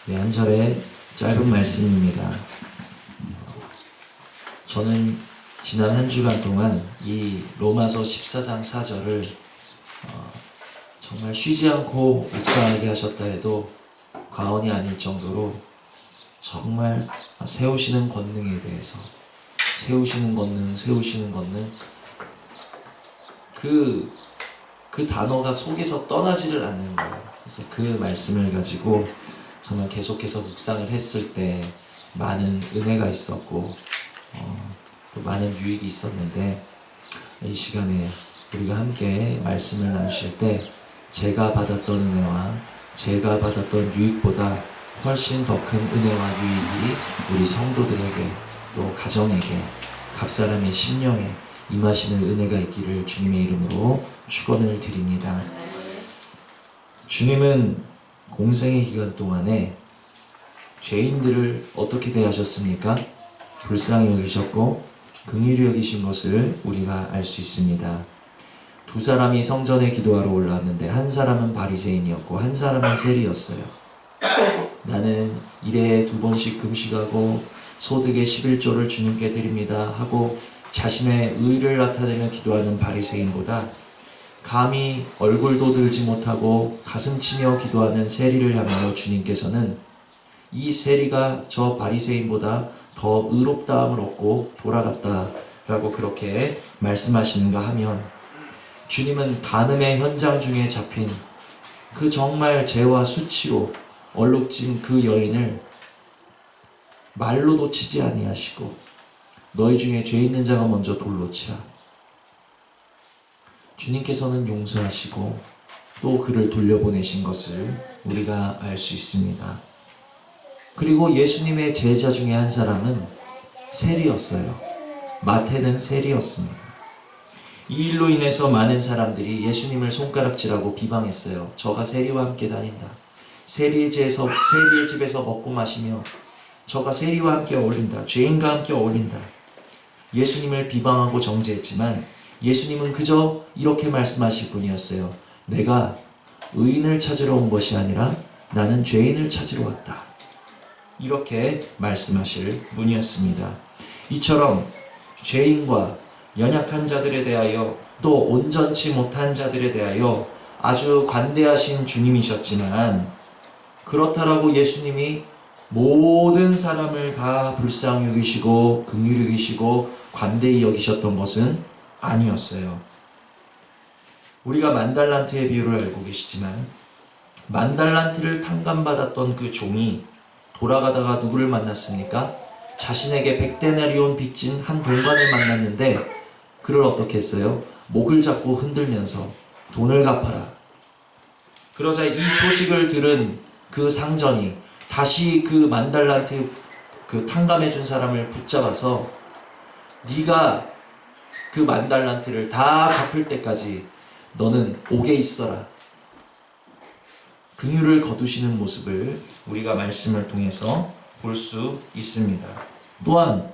네, 한 절의 짧은 말씀입니다. 저는 지난 한 주간 동안 이 로마서 14장 4절을 정말 쉬지 않고 묵상하게 하셨다 해도 과언이 아닐 정도로 정말 세우시는 권능에 대해서 세우시는 권능 그 단어가 속에서 떠나지를 않는 거예요. 그래서 그 말씀을 가지고 정말 계속해서 묵상을 했을 때 많은 은혜가 있었고 또 많은 유익이 있었는데, 이 시간에 우리가 함께 말씀을 나누실 때 제가 받았던 은혜와 제가 받았던 유익보다 훨씬 더 큰 은혜와 유익이 우리 성도들에게 또 가정에게 각 사람의 심령에 임하시는 은혜가 있기를 주님의 이름으로 축원을 드립니다. 주님은 공생의 기간 동안에 죄인들을 어떻게 대하셨습니까? 불쌍히 여기셨고 긍휼히 여기신 것을 우리가 알 수 있습니다. 두 사람이 성전에 기도하러 올라왔는데 한 사람은 바리새인이었고 한 사람은 세리였어요. 나는 일에 2번씩 금식하고 소득의 11조를 주님께 드립니다 하고 자신의 의를 나타내며 기도하는 바리새인보다 감히 얼굴도 들지 못하고 가슴치며 기도하는 세리를 향하여 주님께서는 이 세리가 저 바리새인보다 더 의롭다함을 얻고 돌아갔다라고 그렇게 말씀하시는가 하면, 주님은 간음의 현장 중에 잡힌 그 정말 죄와 수치로 얼룩진 그 여인을 말로도 치지 아니하시고 너희 중에 죄 있는 자가 먼저 돌로 치라. 주님께서는 용서하시고 또 그를 돌려보내신 것을 우리가 알 수 있습니다. 그리고 예수님의 제자 중에 한 사람은 세리였어요. 마태는 세리였습니다. 이 일로 인해서 많은 사람들이 예수님을 손가락질하고 비방했어요. 저가 세리와 함께 다닌다. 세리의 집에서 먹고 마시며 저가 세리와 함께 어울린다. 죄인과 함께 어울린다. 예수님을 비방하고 정죄했지만 예수님은 그저 이렇게 말씀하실 분이었어요. 내가 의인을 찾으러 온 것이 아니라 나는 죄인을 찾으러 왔다. 이렇게 말씀하실 분이었습니다. 이처럼 죄인과 연약한 자들에 대하여 또 온전치 못한 자들에 대하여 아주 관대하신 주님이셨지만, 그렇다라고 예수님이 모든 사람을 다 불쌍히 여기시고 긍휼히 여기시고 관대히 여기셨던 것은 아니었어요. 우리가 만달란트의 비유를 알고 계시지만 만달란트를 탕감받았던 그 종이 돌아가다가 누구를 만났습니까? 자신에게 100데나리온 빚진 한 동관을 만났는데 그를 어떻게 했어요? 목을 잡고 흔들면서 돈을 갚아라. 그러자 이 소식을 들은 그 상전이 다시 그 만달란트 그 탕감해준 사람을 붙잡아서 네가 그 만달란트를 다 갚을 때까지 너는 옥에 있어라. 긍휼을 거두시는 모습을 우리가 말씀을 통해서 볼 수 있습니다. 또한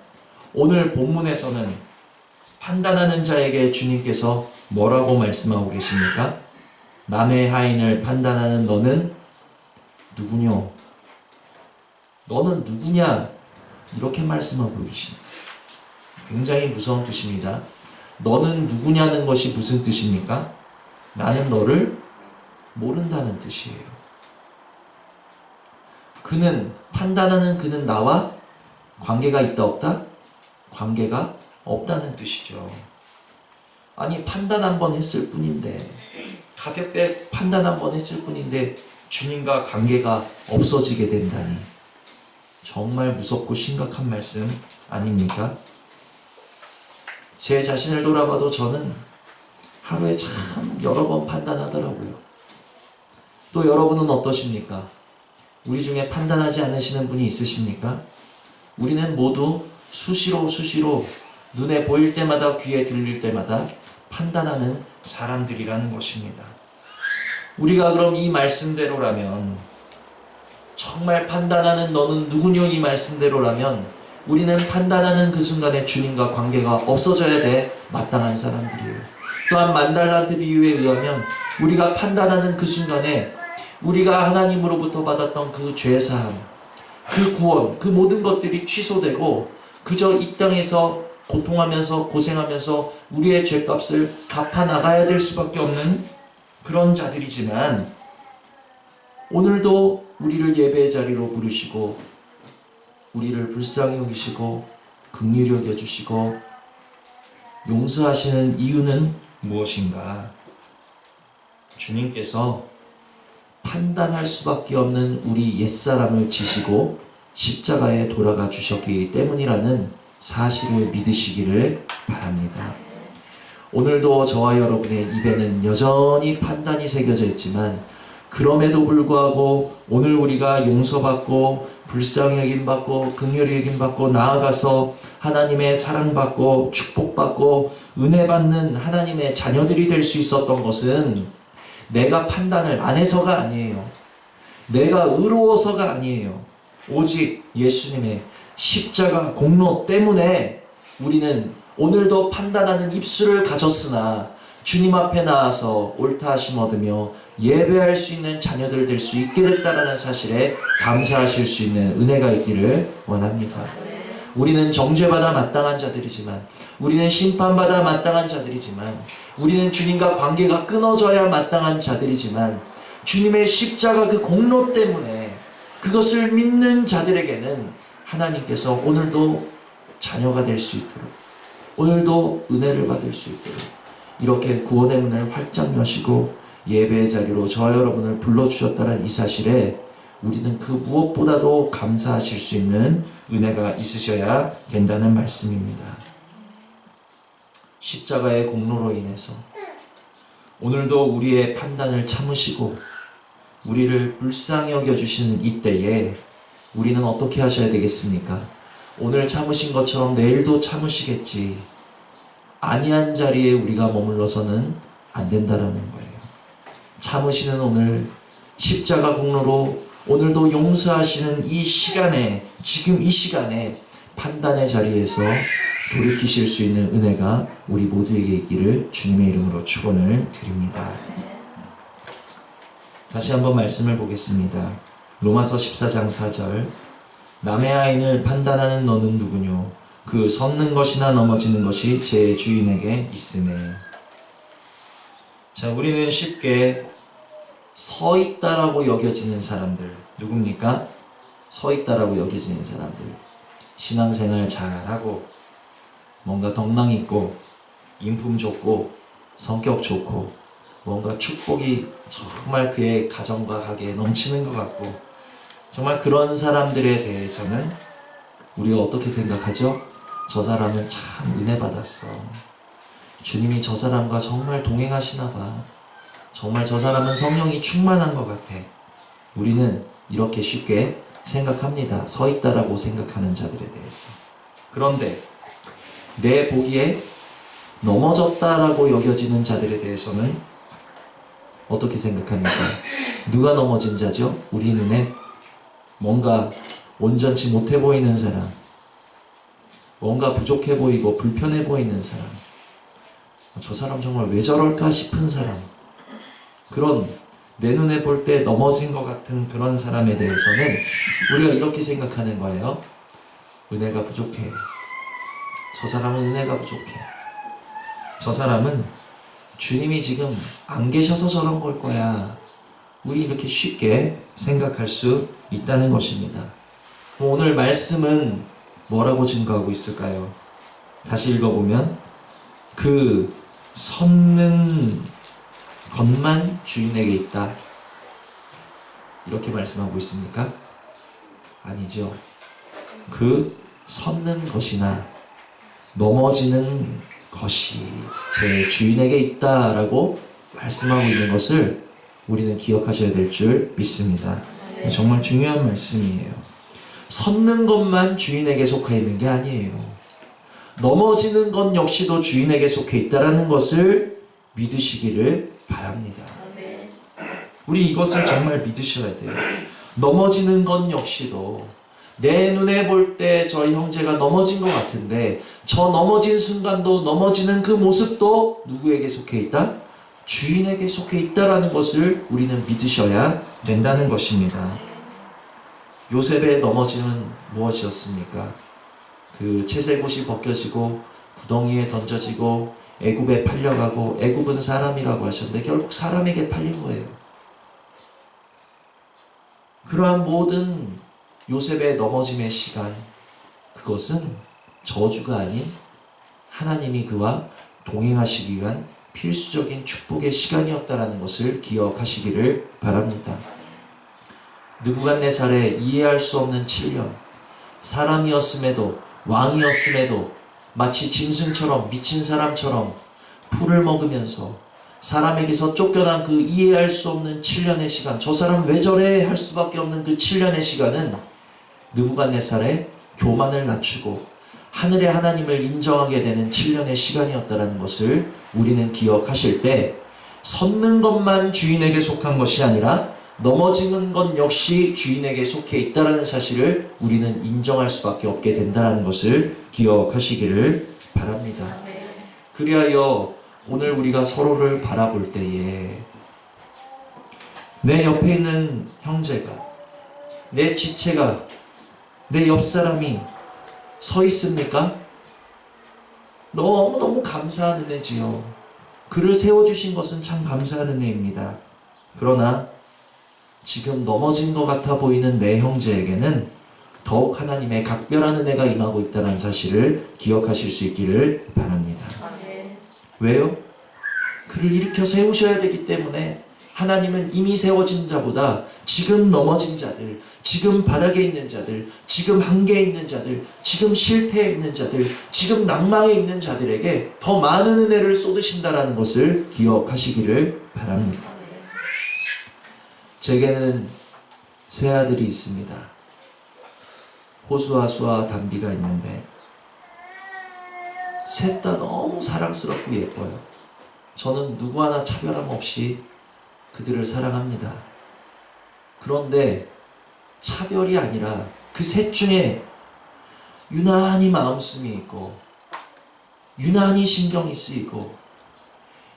오늘 본문에서는 판단하는 자에게 주님께서 뭐라고 말씀하고 계십니까? 남의 하인을 판단하는 너는 누구냐? 너는 누구냐? 이렇게 말씀하고 계십니다. 굉장히 무서운 뜻입니다. 너는 누구냐는 것이 무슨 뜻입니까? 나는 너를 모른다는 뜻이에요. 판단하는 그는 나와 관계가 있다 없다? 관계가 없다는 뜻이죠. 아니, 판단 한번 했을 뿐인데, 가볍게 판단 한번 했을 뿐인데 주님과 관계가 없어지게 된다니 정말 무섭고 심각한 말씀 아닙니까? 제 자신을 돌아봐도 저는 하루에 참 여러 번 판단하더라고요. 또 여러분은 어떠십니까? 우리 중에 판단하지 않으시는 분이 있으십니까? 우리는 모두 수시로 눈에 보일 때마다 귀에 들릴 때마다 판단하는 사람들이라는 것입니다. 우리가 그럼 이 말씀대로라면, 정말 판단하는 너는 누구뇨 이 말씀대로라면 우리는 판단하는 그 순간에 주님과 관계가 없어져야 돼 마땅한 사람들이에요. 또한 만달란트 비유에 의하면 우리가 판단하는 그 순간에 우리가 하나님으로부터 받았던 그 죄사함, 그 구원, 그 모든 것들이 취소되고 그저 이 땅에서 고통하면서 고생하면서 우리의 죄값을 갚아 나가야 될 수밖에 없는 그런 자들이지만, 오늘도 우리를 예배의 자리로 부르시고 우리를 불쌍히 여기시고 긍휼히 여겨주시고 용서하시는 이유는 무엇인가? 주님께서 판단할 수밖에 없는 우리 옛사람을 지시고 십자가에 돌아가 주셨기 때문이라는 사실을 믿으시기를 바랍니다. 오늘도 저와 여러분의 입에는 여전히 판단이 새겨져 있지만, 그럼에도 불구하고 오늘 우리가 용서받고 불쌍히 여김받고 긍휼히 여김받고 나아가서 하나님의 사랑받고 축복받고 은혜받는 하나님의 자녀들이 될 수 있었던 것은 내가 판단을 안 해서가 아니에요. 내가 의로워서가 아니에요. 오직 예수님의 십자가 공로 때문에 우리는 오늘도 판단하는 입술을 가졌으나 주님 앞에 나와서 옳다 하심 얻으며 예배할 수 있는 자녀들 될 수 있게 됐다라는 사실에 감사하실 수 있는 은혜가 있기를 원합니다. 우리는 정죄받아 마땅한 자들이지만, 우리는 심판받아 마땅한 자들이지만, 우리는 주님과 관계가 끊어져야 마땅한 자들이지만, 주님의 십자가 그 공로 때문에 그것을 믿는 자들에게는 하나님께서 오늘도 자녀가 될 수 있도록, 오늘도 은혜를 받을 수 있도록 이렇게 구원의 문을 활짝 여시고 예배의 자리로 저와 여러분을 불러주셨다는 이 사실에 우리는 그 무엇보다도 감사하실 수 있는 은혜가 있으셔야 된다는 말씀입니다. 십자가의 공로로 인해서 오늘도 우리의 판단을 참으시고 우리를 불쌍히 여겨주시는 이때에 우리는 어떻게 하셔야 되겠습니까? 오늘 참으신 것처럼 내일도 참으시겠지, 아니한 자리에 우리가 머물러서는 안 된다라는 거예요. 참으시는 오늘 십자가 공로로 오늘도 용서하시는 이 시간에, 지금 이 시간에 판단의 자리에서 돌이키실 수 있는 은혜가 우리 모두에게 있기를 주님의 이름으로 축원을 드립니다. 다시 한번 말씀을 보겠습니다. 로마서 14장 4절, 남의 아인을 판단하는 너는 누구뇨? 그 섰는 것이나 넘어지는 것이 제 주인에게 있으네. 자, 우리는 쉽게 서 있다라고 여겨지는 사람들, 누굽니까? 서 있다라고 여겨지는 사람들, 신앙생활 잘하고 뭔가 덕망 있고 인품 좋고 성격 좋고 뭔가 축복이 정말 그의 가정과 가게에 넘치는 것 같고, 정말 그런 사람들에 대해서는 우리가 어떻게 생각하죠? 저 사람은 참 은혜 받았어. 주님이 저 사람과 정말 동행하시나 봐. 정말 저 사람은 성령이 충만한 것 같아. 우리는 이렇게 쉽게 생각합니다. 서 있다라고 생각하는 자들에 대해서. 그런데 내 보기에 넘어졌다라고 여겨지는 자들에 대해서는 어떻게 생각합니까? 누가 넘어진 자죠? 우리 눈에 뭔가 온전치 못해 보이는 사람, 뭔가 부족해 보이고 불편해 보이는 사람, 저 사람 정말 왜 저럴까 싶은 사람, 그런 내 눈에 볼 때 넘어진 것 같은 그런 사람에 대해서는 우리가 이렇게 생각하는 거예요. 은혜가 부족해. 저 사람은 은혜가 부족해. 저 사람은 주님이 지금 안 계셔서 저런 걸 거야. 우리 이렇게 쉽게 생각할 수 있다는 것입니다. 오늘 말씀은 뭐라고 증거하고 있을까요? 다시 읽어보면 그 섰는 것만 주인에게 있다, 이렇게 말씀하고 있습니까? 아니죠. 그 섰는 것이나 넘어지는 것이 제 주인에게 있다라고 말씀하고 있는 것을 우리는 기억하셔야 될 줄 믿습니다. 정말 중요한 말씀이에요. 섰는 것만 주인에게 속해 있는 게 아니에요. 넘어지는 것 역시도 주인에게 속해 있다라는 것을 믿으시기를 바랍니다. 우리 이것을 정말 믿으셔야 돼요. 넘어지는 것 역시도 내 눈에 볼 때 저 형제가 넘어진 것 같은데 저 넘어진 순간도, 넘어지는 그 모습도 누구에게 속해 있다? 주인에게 속해 있다라는 것을 우리는 믿으셔야 된다는 것입니다. 요셉의 넘어짐은 무엇이었습니까? 그 채색옷이 벗겨지고 구덩이에 던져지고 애굽에 팔려가고, 애굽은 사람이라고 하셨는데 결국 사람에게 팔린 거예요. 그러한 모든 요셉의 넘어짐의 시간, 그것은 저주가 아닌 하나님이 그와 동행하시기 위한 필수적인 축복의 시간이었다라는 것을 기억하시기를 바랍니다. 느부갓네살의 이해할 수 없는 7년, 사람이었음에도 왕이었음에도 마치 짐승처럼 미친 사람처럼 풀을 먹으면서 사람에게서 쫓겨난 그 이해할 수 없는 7년의 시간, 저 사람 왜 저래 할 수밖에 없는 그 7년의 시간은 느부갓네살의 교만을 낮추고 하늘의 하나님을 인정하게 되는 7년의 시간이었다는 것을 우리는 기억하실 때, 섰는 것만 주인에게 속한 것이 아니라 넘어지는 것 역시 주인에게 속해 있다는 사실을 우리는 인정할 수밖에 없게 된다는 것을 기억하시기를 바랍니다. 그리하여 오늘 우리가 서로를 바라볼 때에 내 옆에 있는 형제가, 내 지체가, 내 옆 사람이 서 있습니까? 너무너무 감사한 은혜지요. 그를 세워주신 것은 참 감사한 은혜입니다. 그러나 지금 넘어진 것 같아 보이는 내 형제에게는 더욱 하나님의 각별한 은혜가 임하고 있다는 사실을 기억하실 수 있기를 바랍니다. 왜요? 그를 일으켜 세우셔야 되기 때문에 하나님은 이미 세워진 자보다 지금 넘어진 자들, 지금 바닥에 있는 자들, 지금 한계에 있는 자들, 지금 실패에 있는 자들, 지금 낭망에 있는 자들에게 더 많은 은혜를 쏟으신다는 것을 기억하시기를 바랍니다. 제게는 세 아들이 있습니다. 호수아, 수아, 담비가 있는데 셋 다 너무 사랑스럽고 예뻐요. 저는 누구 하나 차별함 없이 그들을 사랑합니다. 그런데 차별이 아니라 그 셋 중에 유난히 마음씀이 있고, 유난히 신경이 쓰이고,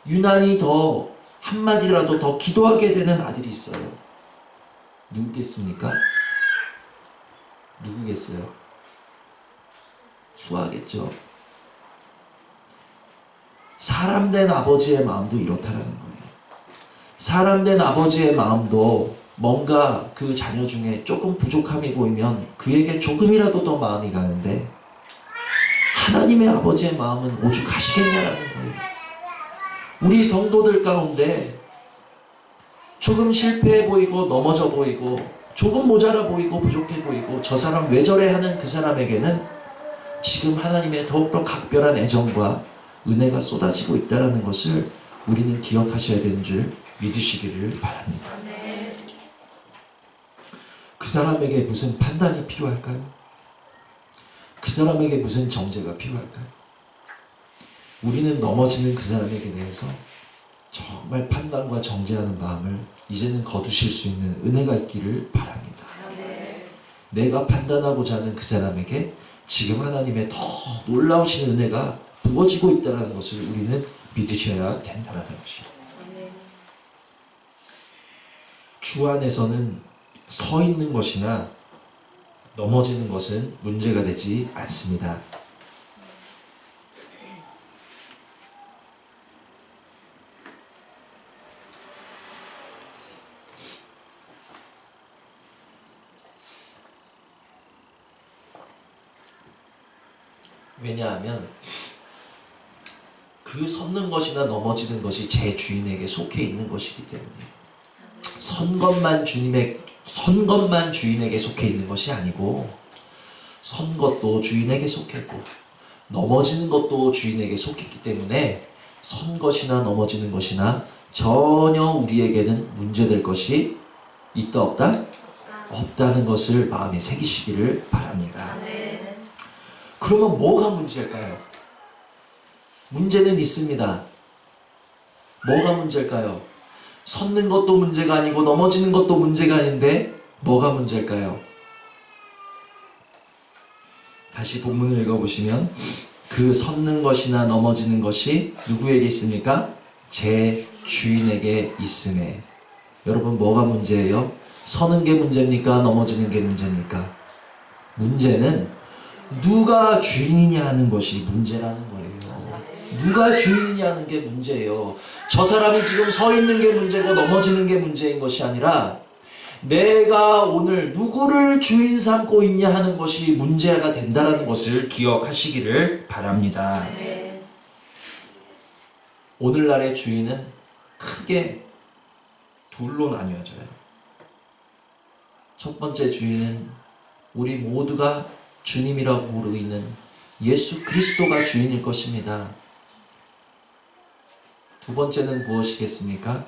유난히 더 한마디라도 더 기도하게 되는 아들이 있어요. 누구겠습니까? 누구겠어요? 수아겠죠. 사람 된 아버지의 마음도 이렇다라는 거예요. 사람 된 아버지의 마음도 뭔가 그 자녀 중에 조금 부족함이 보이면 그에게 조금이라도 더 마음이 가는데, 하나님의 아버지의 마음은 오죽하시겠냐라는 거예요. 우리 성도들 가운데 조금 실패해 보이고 넘어져 보이고 조금 모자라 보이고 부족해 보이고 저 사람 왜 저래 하는 그 사람에게는 지금 하나님의 더욱더 각별한 애정과 은혜가 쏟아지고 있다는 것을 우리는 기억하셔야 되는 줄 믿으시기를 바랍니다. 그 사람에게 무슨 판단이 필요할까요? 그 사람에게 무슨 정죄가 필요할까요? 우리는 넘어지는 그 사람에게 대해서 정말 판단과 정죄하는 마음을 이제는 거두실 수 있는 은혜가 있기를 바랍니다. 내가 판단하고자 하는 그 사람에게 지금 하나님의 더 놀라우신 은혜가 부어지고 있다는 것을 우리는 믿으셔야 된다는 것입니다. 주 안에서는 서 있는 것이나 넘어지는 것은 문제가 되지 않습니다. 왜냐하면 그 섰는 것이나 넘어지는 것이 제 주인에게 속해 있는 것이기 때문에, 선 것만 주인에게 속해 있는 것이 아니고, 선 것도 주인에게 속했고 넘어지는 것도 주인에게 속했기 때문에 선 것이나 넘어지는 것이나 전혀 우리에게는 문제될 것이 있다 없다? 없다는 것을 마음에 새기시기를 바랍니다. 그러면 뭐가 문제일까요? 문제는 있습니다. 뭐가 문제일까요? 섰는 것도 문제가 아니고 넘어지는 것도 문제가 아닌데 뭐가 문제일까요? 다시 본문을 읽어보시면 그 섰는 것이나 넘어지는 것이 누구에게 있습니까? 제 주인에게 있음에. 여러분, 뭐가 문제예요? 서는 게 문제입니까? 넘어지는 게 문제입니까? 문제는 누가 주인이냐 하는 것이 문제라는 거예요. 누가 주인이냐 하는 게 문제예요. 저 사람이 지금 서 있는 게 문제고 넘어지는 게 문제인 것이 아니라 내가 오늘 누구를 주인 삼고 있냐 하는 것이 문제가 된다는 것을 기억하시기를 바랍니다. 오늘날의 주인은 크게 둘로 나뉘어져요. 첫 번째 주인은 우리 모두가 주님이라고 부르고 있는 예수 그리스도가 주인일 것입니다. 두 번째는 무엇이겠습니까?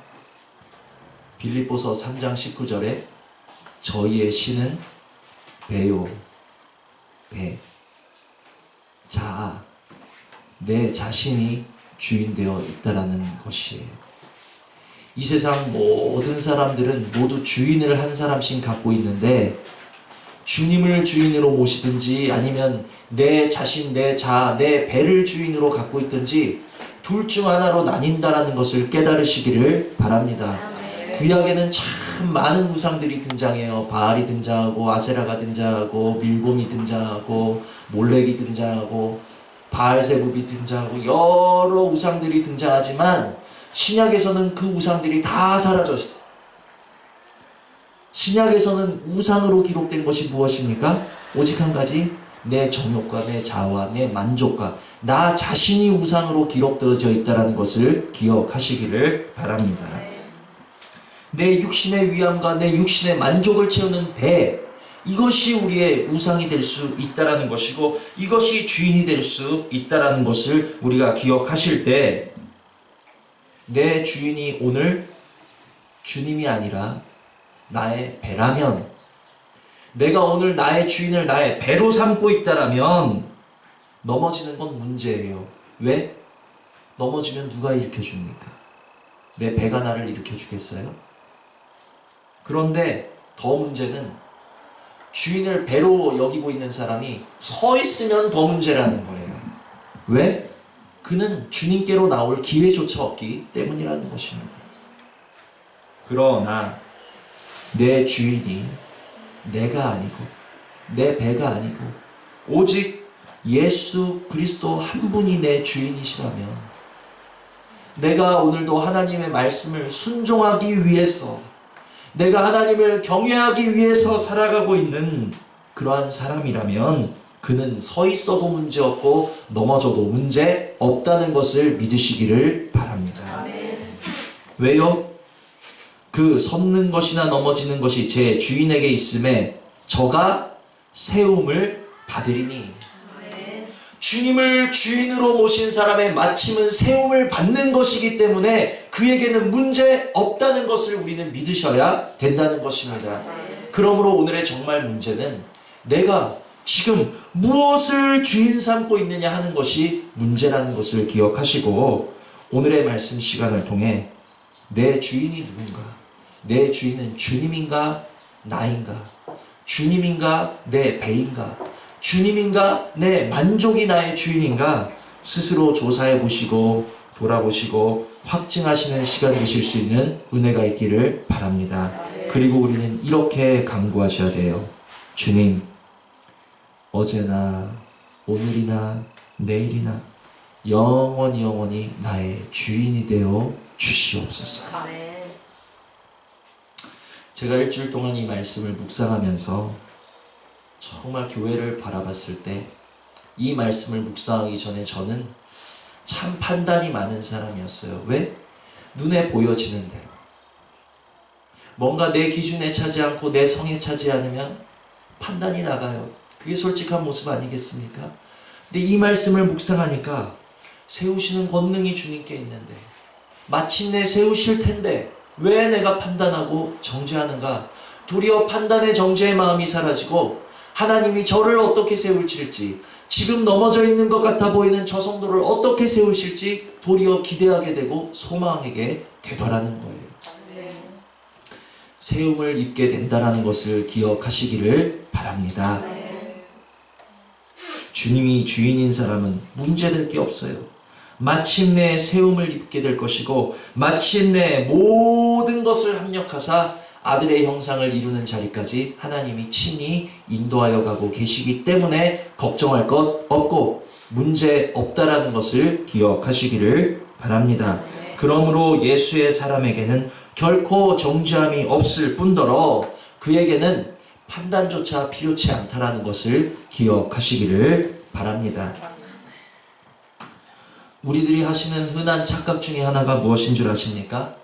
빌립보서 3장 19절에 저희의 신은 배요, 배. 자, 내 자신이 주인 되어 있다라는 것이에요. 이 세상 모든 사람들은 모두 주인을 한 사람씩 갖고 있는데 주님을 주인으로 모시든지 아니면 내 자신, 내 자, 내 배를 주인으로 갖고 있든지 둘 중 하나로 나뉜다라는 것을 깨달으시기를 바랍니다. 구약에는 참 많은 우상들이 등장해요. 바알이 등장하고 아세라가 등장하고 밀곰이 등장하고 몰렉이 등장하고 바알세불이 등장하고 여러 우상들이 등장하지만 신약에서는 그 우상들이 다 사라져 있어요. 신약에서는 우상으로 기록된 것이 무엇입니까? 오직 한 가지, 내 정욕과 내 자아와 내 만족과 나 자신이 우상으로 기록되어져 있다는 것을 기억하시기를 바랍니다. 내 육신의 위함과 내 육신의 만족을 채우는 배, 이것이 우리의 우상이 될 수 있다는 것이고 이것이 주인이 될 수 있다는 것을 우리가 기억하실 때 내 주인이 오늘 주님이 아니라 나의 배라면, 내가 오늘 나의 주인을 나의 배로 삼고 있다라면 넘어지는 건 문제예요. 왜? 넘어지면 누가 일으켜줍니까? 내 배가 나를 일으켜주겠어요? 그런데 더 문제는 주인을 배로 여기고 있는 사람이 서 있으면 더 문제라는 거예요. 왜? 그는 주님께로 나올 기회조차 없기 때문이라는 것입니다. 그러나 내 주인이 내가 아니고 내 배가 아니고 오직 예수 그리스도 한 분이 내 주인이시라면 내가 오늘도 하나님의 말씀을 순종하기 위해서, 내가 하나님을 경외하기 위해서 살아가고 있는 그러한 사람이라면 그는 서 있어도 문제없고 넘어져도 문제 없다는 것을 믿으시기를 바랍니다. 왜요? 그 섰는 것이나 넘어지는 것이 제 주인에게 있음에 저가 세움을 받으리니. 주님을 주인으로 모신 사람의 마침은 세움을 받는 것이기 때문에 그에게는 문제 없다는 것을 우리는 믿으셔야 된다는 것입니다. 그러므로 오늘의 정말 문제는 내가 지금 무엇을 주인 삼고 있느냐 하는 것이 문제라는 것을 기억하시고 오늘의 말씀 시간을 통해 내 주인이 누군가, 내 주인은 주님인가 나인가, 주님인가 내 배인가, 주님인가 내 만족이 나의 주인인가 스스로 조사해 보시고 돌아보시고 확증하시는 시간 되실 수 있는 은혜가 있기를 바랍니다. 그리고 우리는 이렇게 간구하셔야 돼요. 주님, 어제나 오늘이나 내일이나 영원히 나의 주인이 되어 주시옵소서. 제가 일주일 동안 이 말씀을 묵상하면서 정말 교회를 바라봤을 때 이 말씀을 묵상하기 전에 저는 참 판단이 많은 사람이었어요. 왜? 눈에 보여지는 대로 뭔가 내 기준에 차지 않고 내 성에 차지 않으면 판단이 나가요. 그게 솔직한 모습 아니겠습니까? 근데 이 말씀을 묵상하니까 세우시는 권능이 주님께 있는데 마침내 세우실 텐데 왜 내가 판단하고 정죄하는가? 도리어 판단의 정죄의 마음이 사라지고 하나님이 저를 어떻게 세울지, 지금 넘어져 있는 것 같아 보이는 저 성도를 어떻게 세우실지 도리어 기대하게 되고 소망하게 되더라는 거예요. 세움을 입게 된다는 것을 기억하시기를 바랍니다. 주님이 주인인 사람은 문제될 게 없어요. 마침내 세움을 입게 될 것이고 마침내 모든 것을 합력하사 아들의 형상을 이루는 자리까지 하나님이 친히 인도하여 가고 계시기 때문에 걱정할 것 없고 문제 없다라는 것을 기억하시기를 바랍니다. 그러므로 예수의 사람에게는 결코 정죄함이 없을 뿐더러 그에게는 판단조차 필요치 않다라는 것을 기억하시기를 바랍니다. 우리들이 하시는 흔한 착각 중에 하나가 무엇인 줄 아십니까?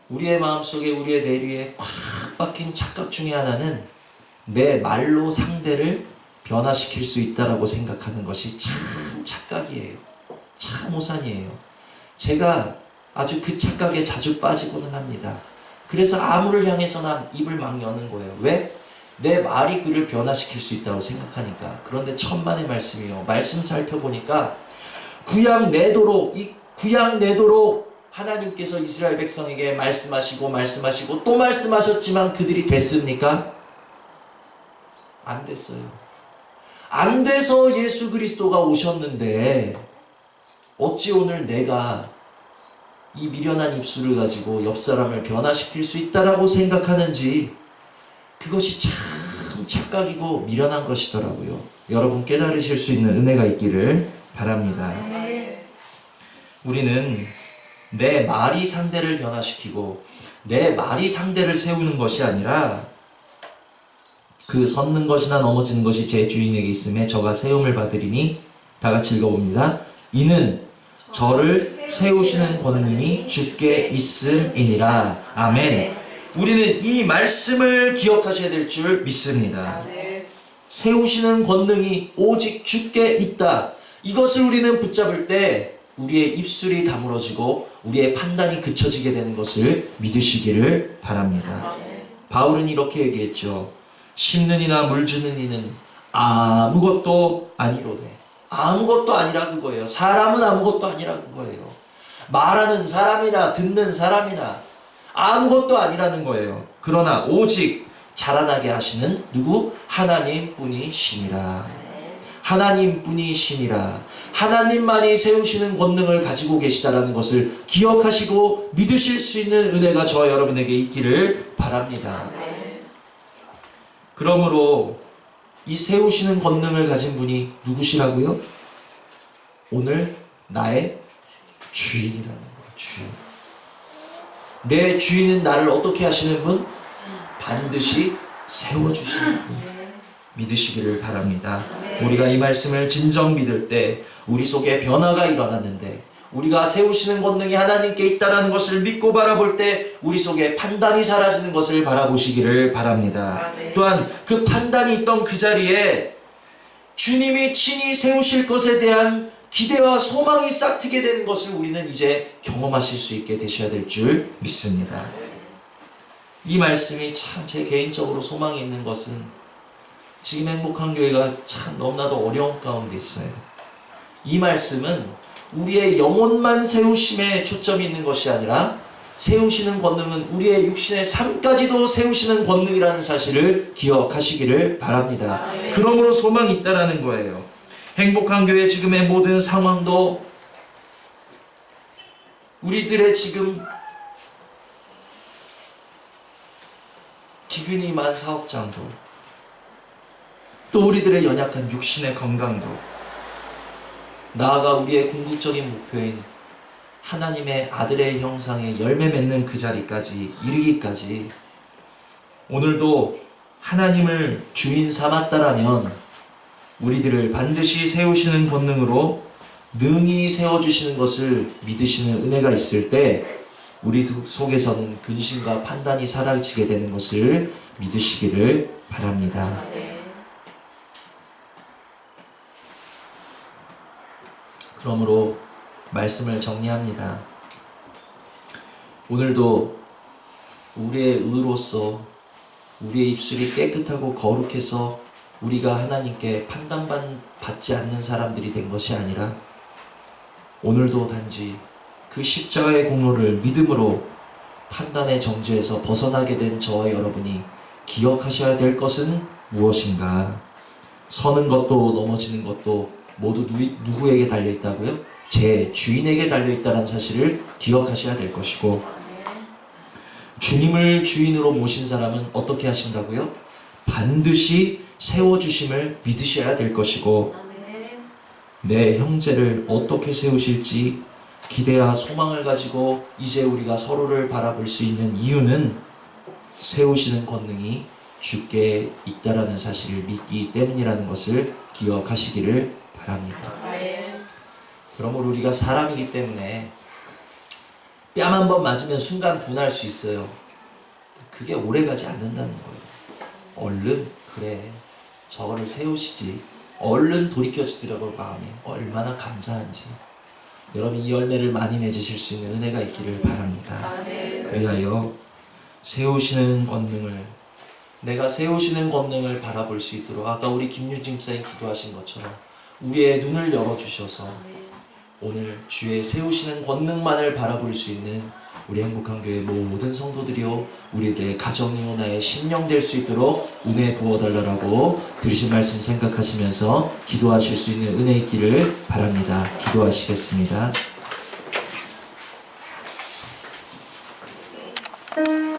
우리의 마음속에 우리의 내리에 꽉 박힌 착각 중에 하나는 내 말로 상대를 변화시킬 수 있다라고 생각하는 것이 참 착각이에요. 참 오산이에요. 제가 아주 그 착각에 자주 빠지고는 합니다. 그래서 아무를 향해서나 입을 막 여는 거예요. 왜? 내 말이 그를 변화시킬 수 있다고 생각하니까. 그런데 천만의 말씀이요. 말씀 살펴보니까 구약 내도록 하나님께서 이스라엘 백성에게 말씀하시고 또 말씀하셨지만 그들이 됐습니까? 안 됐어요. 안 돼서 예수 그리스도가 오셨는데 어찌 오늘 내가 이 미련한 입술을 가지고 옆 사람을 변화시킬 수 있다라고 생각하는지 그것이 참 착각이고 미련한 것이더라고요. 여러분 깨달으실 수 있는 은혜가 있기를 바랍니다. 우리는 내 말이 상대를 변화시키고 내 말이 상대를 세우는 것이 아니라 그 섰는 것이나 넘어지는 것이 제 주인에게 있음에 저가 세움을 받으리니 다 같이 읽어봅니다. 이는 저를 세우시는 권능이 주께 있음이니라. 아멘. 우리는 이 말씀을 기억하셔야 될 줄 믿습니다. 세우시는 권능이 오직 주께 있다. 이것을 우리는 붙잡을 때 우리의 입술이 다물어지고 우리의 판단이 그쳐지게 되는 것을 믿으시기를 바랍니다. 바울은 이렇게 얘기했죠. 심는 이나 물 주는 이는 아무것도 아니로되. 아무것도 아니라 그거예요. 사람은 아무것도 아니라 그거예요. 말하는 사람이나 듣는 사람이나 아무것도 아니라는 거예요. 그러나 오직 자라나게 하시는 누구? 하나님뿐이시니라. 하나님뿐이시니라. 하나님만이 세우시는 권능을 가지고 계시다라는 것을 기억하시고 믿으실 수 있는 은혜가 저와 여러분에게 있기를 바랍니다. 그러므로 이 세우시는 권능을 가진 분이 누구시라고요? 오늘 나의 주인이라는 거예요. 주인. 내 주인은 나를 어떻게 하시는 분? 반드시 세워주시는 분. 믿으시기를 바랍니다. 우리가 이 말씀을 진정 믿을 때 우리 속에 변화가 일어나는데 우리가 세우시는 권능이 하나님께 있다는 것을 믿고 바라볼 때 우리 속에 판단이 사라지는 것을 바라보시기를 바랍니다. 또한 그 판단이 있던 그 자리에 주님이 친히 세우실 것에 대한 기대와 소망이 싹트게 되는 것을 우리는 이제 경험하실 수 있게 되셔야 될 줄 믿습니다. 이 말씀이 참 제 개인적으로 소망이 있는 것은 지금 행복한 교회가 참 너무나도 어려운 가운데 있어요. 이 말씀은 우리의 영혼만 세우심에 초점이 있는 것이 아니라 세우시는 권능은 우리의 육신의 삶까지도 세우시는 권능이라는 사실을 기억하시기를 바랍니다. 그러므로 소망이 있다라는 거예요. 행복한 교회 지금의 모든 상황도 우리들의 지금 기근이 만 사업장도 또 우리들의 연약한 육신의 건강도 나아가 우리의 궁극적인 목표인 하나님의 아들의 형상에 열매 맺는 그 자리까지 이르기까지 오늘도 하나님을 주인 삼았다라면 우리들을 반드시 세우시는 권능으로 능히 세워주시는 것을 믿으시는 은혜가 있을 때 우리 속에서는 근심과 판단이 사라지게 되는 것을 믿으시기를 바랍니다. 그러므로 말씀을 정리합니다. 오늘도 우리의 의로서 우리의 입술이 깨끗하고 거룩해서 우리가 하나님께 판단받지 않는 사람들이 된 것이 아니라 오늘도 단지 그 십자가의 공로를 믿음으로 판단의 정죄에서 벗어나게 된 저와 여러분이 기억하셔야 될 것은 무엇인가? 서는 것도 넘어지는 것도 모두 누구에게 달려있다고요? 제 주인에게 달려있다는 사실을 기억하셔야 될 것이고, 주님을 주인으로 모신 사람은 어떻게 하신다고요? 반드시 세워주심을 믿으셔야 될 것이고, 내 형제를 어떻게 세우실지 기대와 소망을 가지고 이제 우리가 서로를 바라볼 수 있는 이유는 세우시는 권능이 주께 있다라는 사실을 믿기 때문이라는 것을 기억하시기를 바랍니다. 그러므로 우리가 사람이기 때문에 뺨 한 번 맞으면 순간 분할 수 있어요. 그게 오래가지 않는다는 거예요. 얼른 그래 저거를 세우시지, 얼른 돌이켜지더라고 마음이 얼마나 감사한지. 여러분 이 열매를 많이 맺으실 수 있는 은혜가 있기를 바랍니다. 그리하여 세우시는 권능을, 내가 세우시는 권능을 바라볼 수 있도록 아까 우리 김유진 집사님 기도하신 것처럼 우리의 눈을 열어주셔서 오늘 주의 세우시는 권능만을 바라볼 수 있는 우리 행복한 교회 모든 성도들이요 우리들의 가정이요 나의 심령 될 수 있도록 은혜 부어달라고 들으신 말씀 생각하시면서 기도하실 수 있는 은혜 있기를 바랍니다. 기도하시겠습니다.